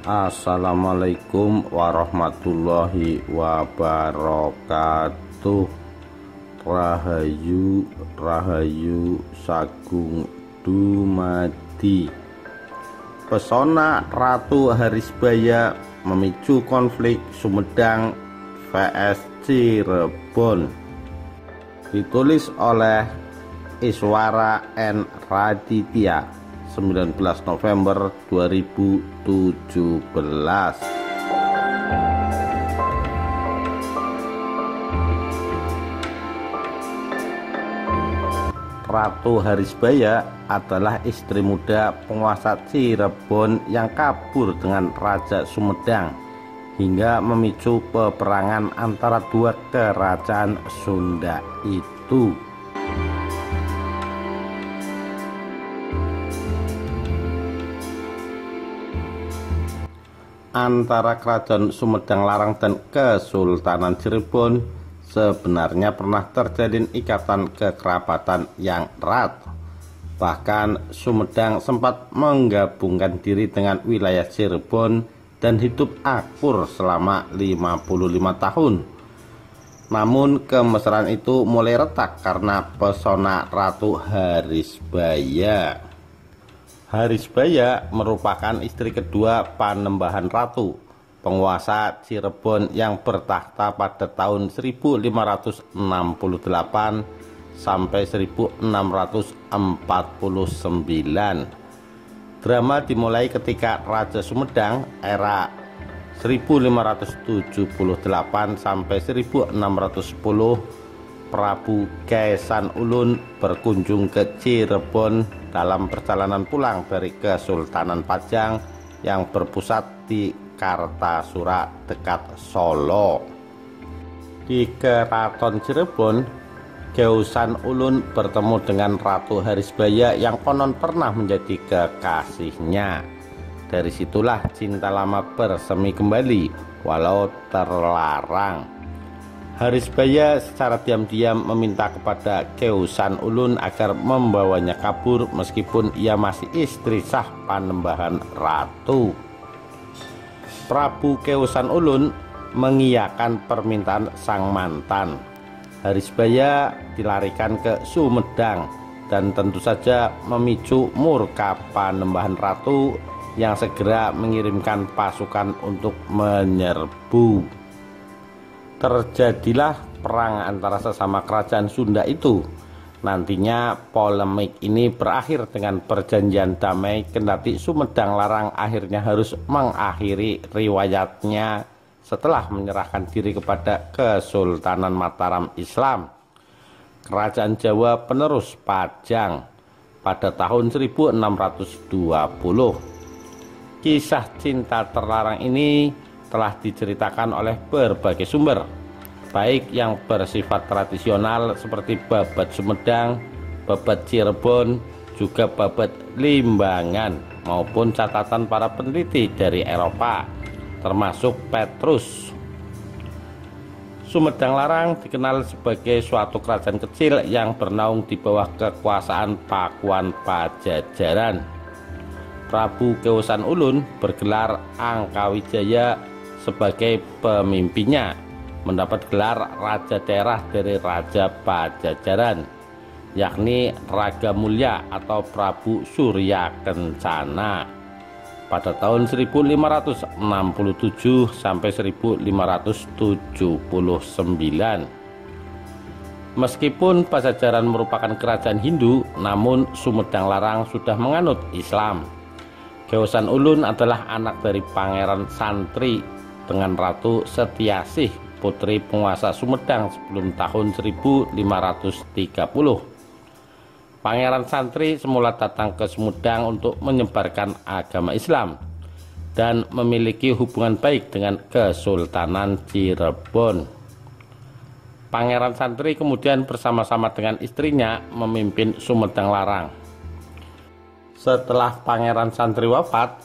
Assalamualaikum warahmatullahi wabarakatuh. Rahayu Rahayu Sagung Dumadi. Pesona Ratu Harisbaya memicu konflik Sumedang vs Cirebon. Ditulis oleh Iswara N. Raditya, 19 November 2017. Ratu Harisbaya adalah istri muda penguasa Cirebon yang kabur dengan Raja Sumedang hingga memicu peperangan antara dua kerajaan Sunda itu. Antara Kerajaan Sumedang Larang dan Kesultanan Cirebon sebenarnya pernah terjalin ikatan kekerabatan yang erat. Bahkan Sumedang sempat menggabungkan diri dengan wilayah Cirebon dan hidup akur selama 55 tahun. Namun kemesraan itu mulai retak karena pesona Ratu Harisbaya. Harisbaya merupakan istri kedua Panembahan Ratu, penguasa Cirebon yang bertakhta pada tahun 1568 sampai 1649. Drama dimulai ketika Raja Sumedang era 1578 sampai 1610 Prabu Gaesan Ulun berkunjung ke Cirebon dalam perjalanan pulang dari Kesultanan Pajang yang berpusat di Kartasura dekat Solo. Di Keraton Cirebon, Gaesan Ulun bertemu dengan Ratu Harisbaya yang konon pernah menjadi kekasihnya. Dari situlah cinta lama bersemi kembali walau terlarang. Harisbaya secara diam-diam meminta kepada Gaesan Ulun agar membawanya kabur meskipun ia masih istri sah Panembahan Ratu. Prabu Gaesan Ulun mengiyakan permintaan sang mantan. Harisbaya dilarikan ke Sumedang dan tentu saja memicu murka Panembahan Ratu yang segera mengirimkan pasukan untuk menyerbu. Terjadilah perang antara sesama kerajaan Sunda itu. Nantinya polemik ini berakhir dengan perjanjian damai, kendati Sumedang Larang akhirnya harus mengakhiri riwayatnya setelah menyerahkan diri kepada Kesultanan Mataram Islam, Kerajaan Jawa penerus Pajang, pada tahun 1620. Kisah cinta terlarang ini telah diceritakan oleh berbagai sumber, baik yang bersifat tradisional seperti Babat Sumedang, Babat Cirebon, juga Babat Limbangan, maupun catatan para peneliti dari Eropa, termasuk Petrus. Sumedang Larang dikenal sebagai suatu kerajaan kecil yang bernaung di bawah kekuasaan Pakuan Pajajaran. Prabu Gaesan Ulun bergelar Angkawijaya sebagai pemimpinnya, mendapat gelar Raja Daerah dari Raja Pajajaran, yakni Raga Mulya atau Prabu Surya Kencana pada tahun 1567 sampai 1579. Meskipun Pajajaran merupakan kerajaan Hindu, namun Sumedang Larang sudah menganut Islam. Gaesan Ulun adalah anak dari Pangeran Santri dengan Ratu Setiasih, putri penguasa Sumedang sebelum tahun 1530. Pangeran Santri semula datang ke Sumedang untuk menyebarkan agama Islam dan memiliki hubungan baik dengan Kesultanan Cirebon. Pangeran Santri kemudian bersama-sama dengan istrinya memimpin Sumedang Larang. Setelah Pangeran Santri wafat,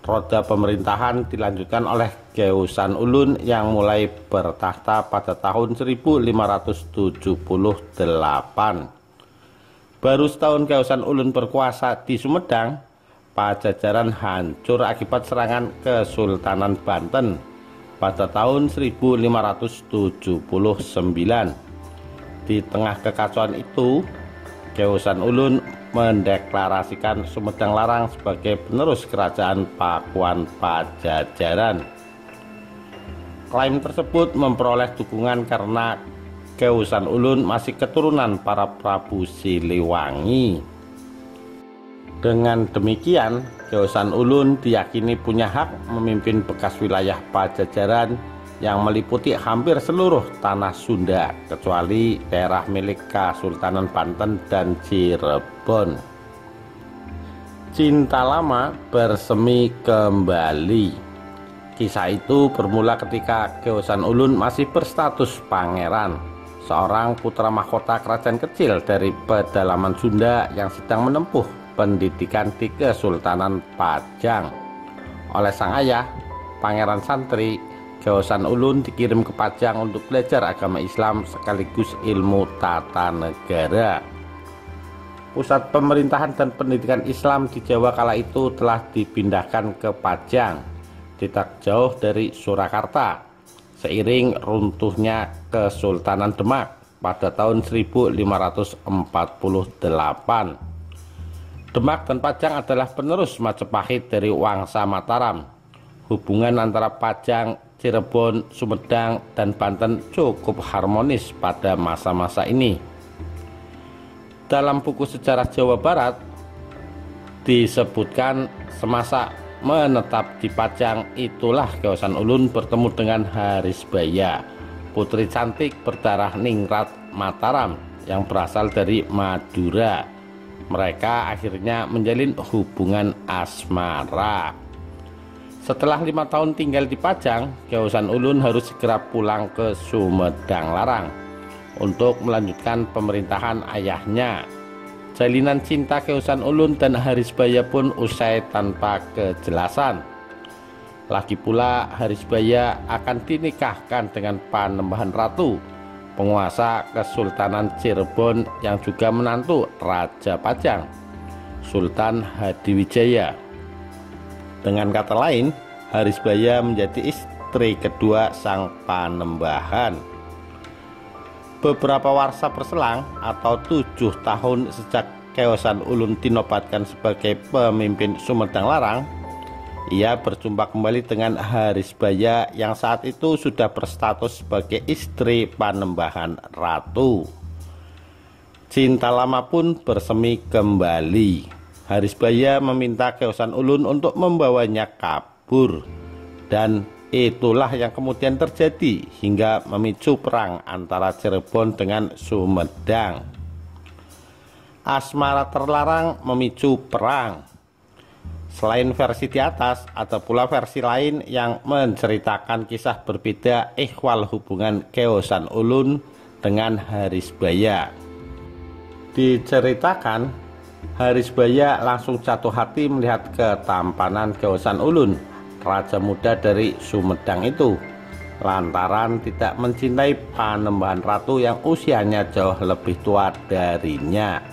roda pemerintahan dilanjutkan oleh Gaesan Ulun yang mulai bertakhta pada tahun 1578. Baru setahun Gaesan Ulun berkuasa di Sumedang, Pajajaran hancur akibat serangan Kesultanan Banten pada tahun 1579. Di tengah kekacauan itu, Geusan Ulun mendeklarasikan Sumedang Larang sebagai penerus kerajaan Pakuan Pajajaran. Klaim tersebut memperoleh dukungan karena Geusan Ulun masih keturunan para Prabu Siliwangi. Dengan demikian, Geusan Ulun diyakini punya hak memimpin bekas wilayah Pajajaran yang meliputi hampir seluruh tanah Sunda kecuali daerah milik Kesultanan Banten dan Cirebon. Cinta lama bersemi kembali. Kisah itu bermula ketika Geusan Ulun masih berstatus pangeran, seorang putra mahkota kerajaan kecil dari pedalaman Sunda yang sedang menempuh pendidikan di Kesultanan Pajang. Oleh sang ayah, Pangeran Santri, Geusan Ulun dikirim ke Pajang untuk belajar agama Islam sekaligus ilmu tata negara. Pusat pemerintahan dan pendidikan Islam di Jawa kala itu telah dipindahkan ke Pajang, tidak jauh dari Surakarta, seiring runtuhnya Kesultanan Demak pada tahun 1548. Demak dan Pajang adalah penerus Majapahit dari Wangsa Mataram. Hubungan antara Pajang, Cirebon, Sumedang, dan Banten cukup harmonis pada masa-masa ini. Dalam buku sejarah Jawa Barat disebutkan semasa menetap di Pajang itulah Geusan Ulun bertemu dengan Harisbaya, putri cantik berdarah ningrat Mataram yang berasal dari Madura. Mereka akhirnya menjalin hubungan asmara. Setelah 5 tahun tinggal di Pajang, Geusan Ulun harus segera pulang ke Sumedang Larang untuk melanjutkan pemerintahan ayahnya. Jalinan cinta Geusan Ulun dan Harisbaya pun usai tanpa kejelasan. Lagi pula Harisbaya akan dinikahkan dengan Panembahan Ratu, penguasa Kesultanan Cirebon yang juga menantu Raja Pajang, Sultan Hadiwijaya. Dengan kata lain, Harisbaya menjadi istri kedua sang Panembahan. Beberapa warsa berselang atau 7 tahun sejak Geusan Ulun dinobatkan sebagai pemimpin Sumedang Larang, ia berjumpa kembali dengan Harisbaya yang saat itu sudah berstatus sebagai istri Panembahan Ratu. Cinta lama pun bersemi kembali. Harisbaya meminta Geusan Ulun untuk membawanya kabur, dan itulah yang kemudian terjadi hingga memicu perang antara Cirebon dengan Sumedang. Asmara terlarang memicu perang. Selain versi di atas, ada pula versi lain yang menceritakan kisah berbeda ihwal hubungan Geusan Ulun dengan Harisbaya. Diceritakan, Harisbaya langsung jatuh hati melihat ketampanan Geusan Ulun, raja muda dari Sumedang itu, lantaran tidak mencintai Panembahan Ratu yang usianya jauh lebih tua darinya.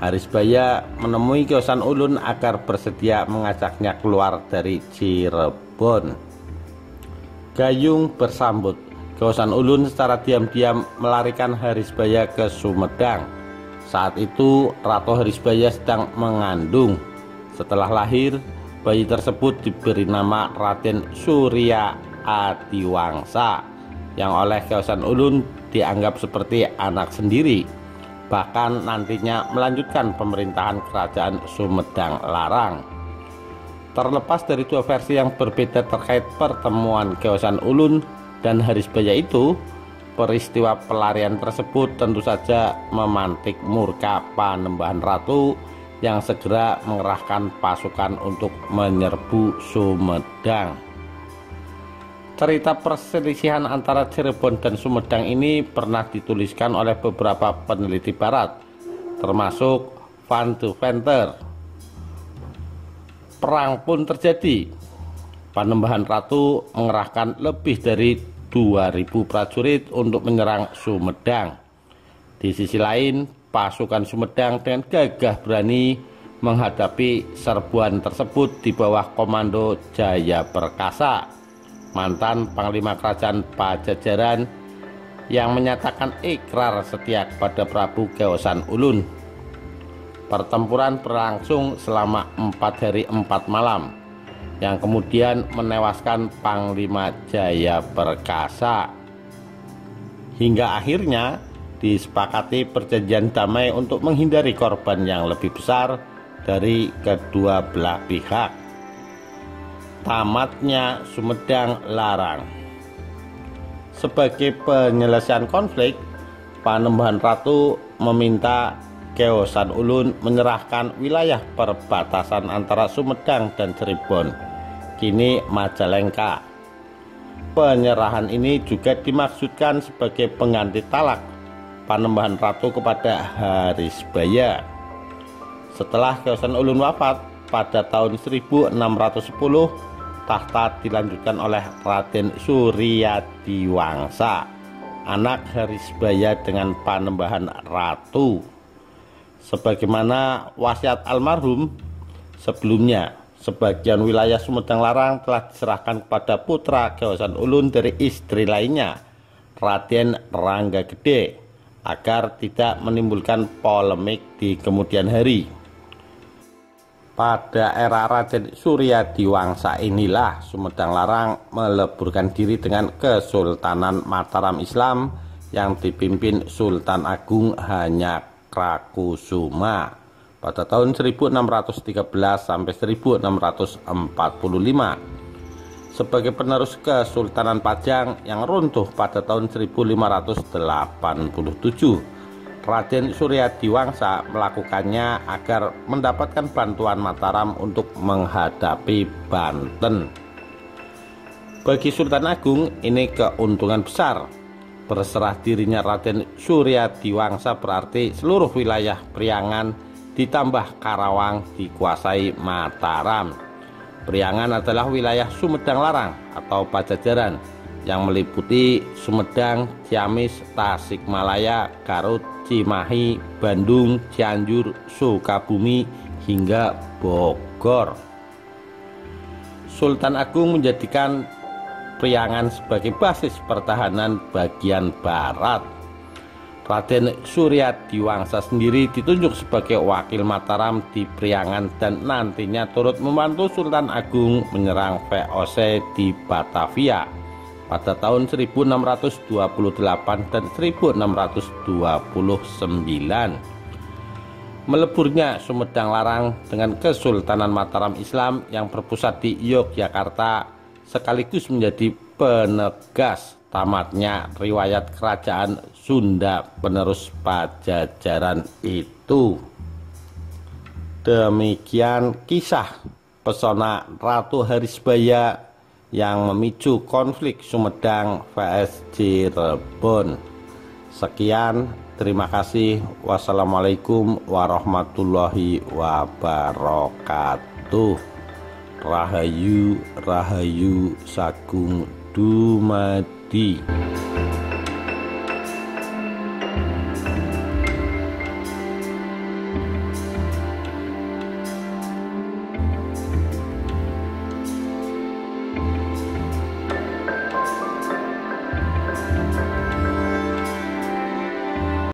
Harisbaya menemui Geusan Ulun agar bersedia mengajaknya keluar dari Cirebon. Gayung bersambut, Geusan Ulun secara diam-diam melarikan Harisbaya ke Sumedang. Saat itu Ratu Harisbaya sedang mengandung. Setelah lahir, bayi tersebut diberi nama Raden Surya Adiwangsa, yang oleh Geusan Ulun dianggap seperti anak sendiri, bahkan nantinya melanjutkan pemerintahan kerajaan Sumedang Larang. Terlepas dari dua versi yang berbeda terkait pertemuan Geusan Ulun dan Harisbaya itu, peristiwa pelarian tersebut tentu saja memantik murka Panembahan Ratu yang segera mengerahkan pasukan untuk menyerbu Sumedang. Cerita perselisihan antara Cirebon dan Sumedang ini pernah dituliskan oleh beberapa peneliti barat, termasuk Van Deventer. Perang pun terjadi. Panembahan Ratu mengerahkan lebih dari 2.000 prajurit untuk menyerang Sumedang. Di sisi lain, pasukan Sumedang dengan gagah berani menghadapi serbuan tersebut di bawah komando Jaya Perkasa, mantan Panglima Kerajaan Pajajaran, yang menyatakan ikrar setia kepada Prabu Geosan Ulun. Pertempuran berlangsung selama 4 hari 4 malam, yang kemudian menewaskan Panglima Jaya Perkasa. Hingga akhirnya disepakati perjanjian damai untuk menghindari korban yang lebih besar dari kedua belah pihak. Tamatnya Sumedang Larang. Sebagai penyelesaian konflik, Panembahan Ratu meminta Geosan Ulun menyerahkan wilayah perbatasan antara Sumedang dan Cirebon, kini Majalengka. Penyerahan ini juga dimaksudkan sebagai pengganti talak Panembahan Ratu kepada Harisbaya. Setelah Geosan Ulun wafat pada tahun 1610, tahta dilanjutkan oleh Raden Suryadiwangsa, anak Harisbaya dengan Panembahan Ratu. Sebagaimana wasiat almarhum sebelumnya, sebagian wilayah Sumedang Larang telah diserahkan kepada putra Geosan Ulun dari istri lainnya, Raden Ranggagede, agar tidak menimbulkan polemik di kemudian hari. Pada era Raden Suryadiwangsa inilah Sumedang Larang meleburkan diri dengan Kesultanan Mataram Islam yang dipimpin Sultan Agung Hanyakrakusuma pada tahun 1613 sampai 1645 sebagai penerus Kesultanan Pajang yang runtuh pada tahun 1587. Raden Suryadiwangsa melakukannya agar mendapatkan bantuan Mataram untuk menghadapi Banten. Bagi Sultan Agung ini keuntungan besar. Berserah dirinya Raden Suryadiwangsa berarti seluruh wilayah Priangan ditambah Karawang dikuasai Mataram. Priangan adalah wilayah Sumedang Larang atau Pajajaran yang meliputi Sumedang, Ciamis, Tasikmalaya, Garut, Cimahi, Bandung, Cianjur, Sukabumi, hingga Bogor. Sultan Agung menjadikan Priangan sebagai basis pertahanan bagian barat. Raden Suryadiwangsa sendiri ditunjuk sebagai wakil Mataram di Priangan dan nantinya turut membantu Sultan Agung menyerang VOC di Batavia pada tahun 1628 dan 1629. Meleburnya Sumedang Larang dengan Kesultanan Mataram Islam yang berpusat di Yogyakarta sekaligus menjadi penegas tamatnya riwayat kerajaan Sunda penerus Pajajaran itu. Demikian kisah pesona Ratu Harisbaya yang memicu konflik Sumedang vs Cirebon. Sekian, terima kasih. Wassalamualaikum warahmatullahi wabarakatuh. Rahayu Rahayu Sagung Dumadi.